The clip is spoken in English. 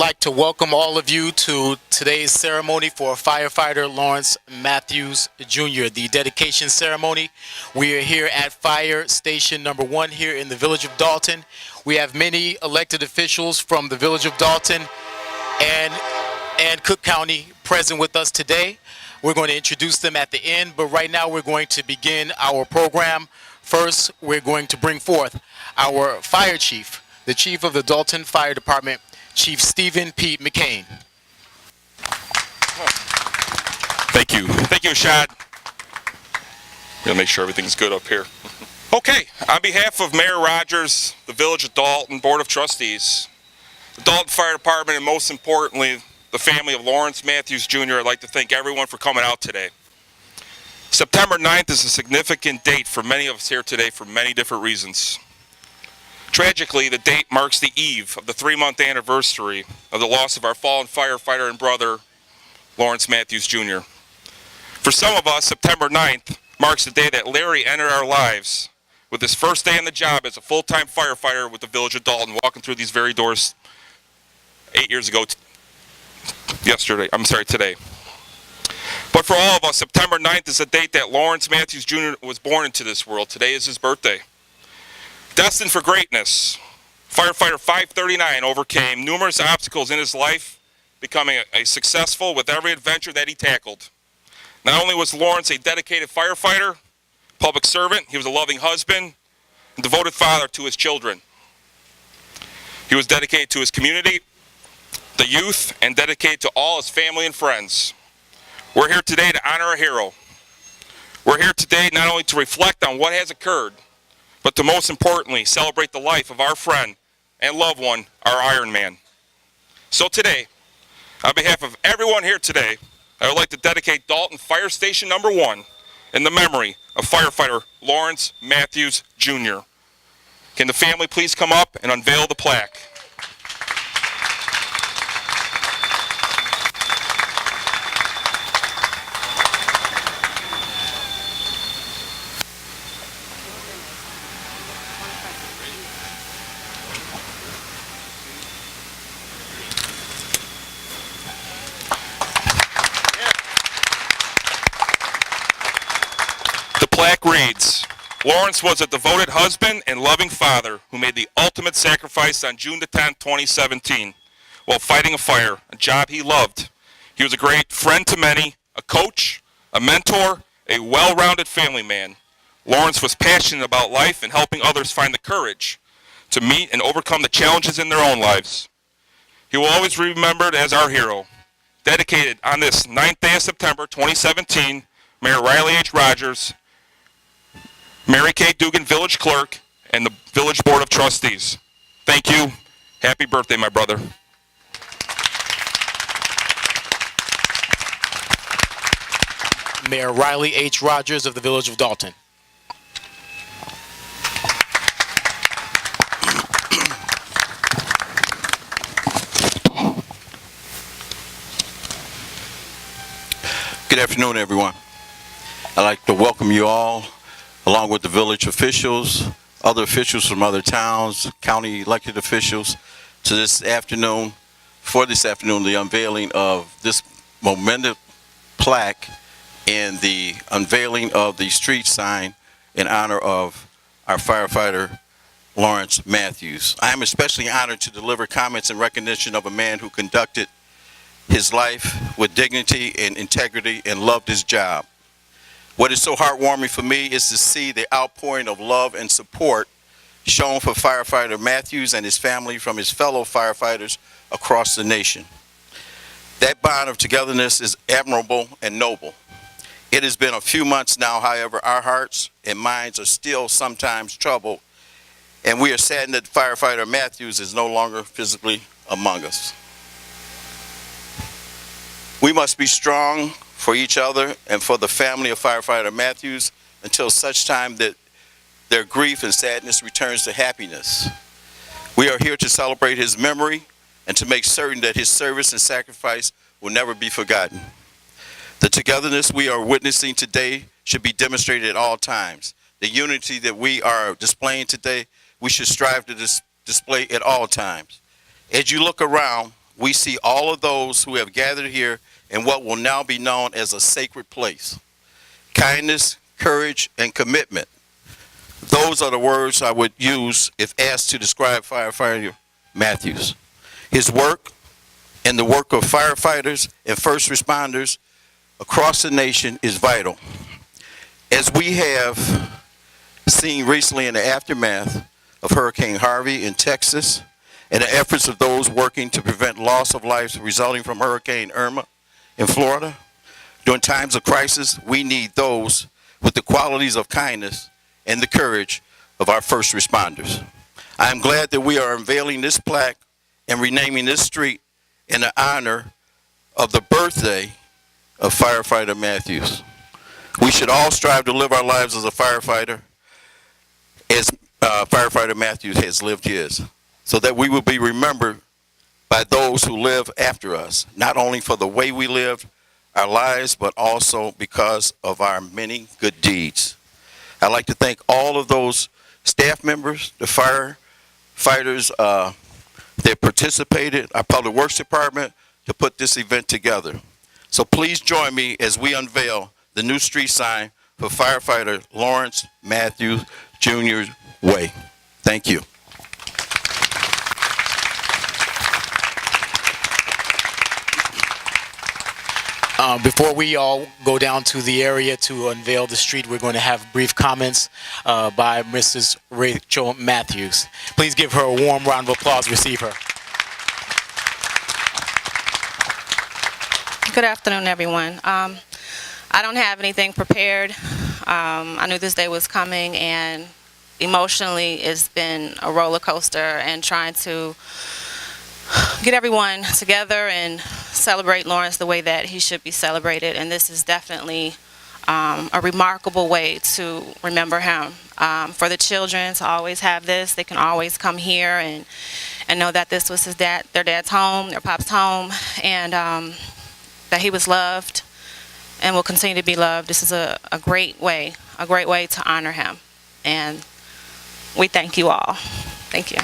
like to welcome all of you to today's ceremony for firefighter Lawrence Matthews Jr., the dedication ceremony. We are here at Fire Station Number 1 here in the village of Dalton. We have many elected officials from the village of Dalton and Cook County present with us today. We're going to introduce them at the end, but right now we're going to begin our program. First, we're going to bring forth our fire chief, the chief of the Dalton Fire Department, Chief Stephen Pete McCain. Thank you. Thank you, Shad. Gonna make sure everything's good up here. Okay, on behalf of Mayor Rogers, the Village of Dalton Board of Trustees, the Dalton Fire Department, and most importantly, the family of Lawrence Matthews Jr., I'd like to thank everyone for coming out today. September 9th is a significant date for many of us here today for many different reasons. Tragically, the date marks the eve of the 3-month anniversary of the loss of our fallen firefighter and brother, Lawrence Matthews Jr. For some of us, September 9th marks the day that Larry entered our lives with his first day on the job as a full-time firefighter with the Village of Dalton, walking through these very doors 8 years ago today. But for all of us, September 9th is the date that Lawrence Matthews Jr. was born into this world. Today is his birthday. Destined for greatness, firefighter 539 overcame numerous obstacles in his life, becoming a successful with every adventure that he tackled. Not only was Lawrence a dedicated firefighter, public servant, he was a loving husband, and devoted father to his children. He was dedicated to his community, the youth, and dedicated to all his family and friends. We're here today to honor a hero. We're here today not only to reflect on what has occurred, but to most importantly, celebrate the life of our friend and loved one, our Iron Man. So today, on behalf of everyone here today, I would like to dedicate Dalton Fire Station Number 1 in the memory of firefighter Lawrence Matthews Jr. Can the family please come up and unveil the plaque? The plaque reads, Lawrence was a devoted husband and loving father who made the ultimate sacrifice on June the 10th, 2017, while fighting a fire, a job he loved. He was a great friend to many, a coach, a mentor, a well-rounded family man. Lawrence was passionate about life and helping others find the courage to meet and overcome the challenges in their own lives. He will always be remembered as our hero. Dedicated on this 9th day of September 2017, Mayor Riley H. Rogers, Mary Kay Dugan, Village Clerk, and the Village Board of Trustees. Thank you. Happy birthday, my brother. Mayor Riley H. Rogers of the village of Dalton. Good afternoon, everyone. I'd like to welcome you all, along with the village officials, other officials from other towns, county elected officials, to this afternoon, the unveiling of this momentous plaque and the unveiling of the street sign in honor of our firefighter, Lawrence Matthews. I am especially honored to deliver comments in recognition of a man who conducted his life with dignity and integrity and loved his job. What is so heartwarming for me is to see the outpouring of love and support shown for firefighter Matthews and his family from his fellow firefighters across the nation. That bond of togetherness is admirable and noble. It has been a few months now, however, our hearts and minds are still sometimes troubled, and we are saddened that firefighter Matthews is no longer physically among us. We must be strong for each other and for the family of firefighter Matthews until such time that their grief and sadness returns to happiness. We are here to celebrate his memory and to make certain that his service and sacrifice will never be forgotten. The togetherness we are witnessing today should be demonstrated at all times. The unity that we are displaying today, we should strive to display at all times. As you look around, we see all of those who have gathered here in what will now be known as a sacred place. Kindness, courage, and commitment. Those are the words I would use if asked to describe firefighter Matthews. His work and the work of firefighters and first responders across the nation is vital. As we have seen recently in the aftermath of Hurricane Harvey in Texas and the efforts of those working to prevent loss of life resulting from Hurricane Irma in Florida, during times of crisis, we need those with the qualities of kindness and the courage of our first responders. I am glad that we are unveiling this plaque and renaming this street in the honor of the birthday of firefighter Matthews. We should all strive to live our lives as a firefighter, as firefighter Matthews has lived his, so that we will be remembered by those who live after us, not only for the way we lived our lives, but also because of our many good deeds. I'd like to thank all of those staff members, the firefighters that participated, our Public Works Department, to put this event together. So please join me as we unveil the new street sign for firefighter Lawrence Matthews Jr. Way. Thank you. Before we all go down to the area to unveil the street, we're going to have brief comments by Mrs. Rachel Matthews. Please give her a warm round of applause. Receive her. Good afternoon, everyone. I don't have anything prepared. I knew this day was coming, and emotionally it's been a roller coaster, and trying to get everyone together and celebrate Lawrence the way that he should be celebrated. And this is definitely a remarkable way to remember him. For the children to always have this, they can always come here and know that this was their dad's home, their pop's home, and that he was loved and will continue to be loved. This is a great way to honor him. And we thank you all. Thank you.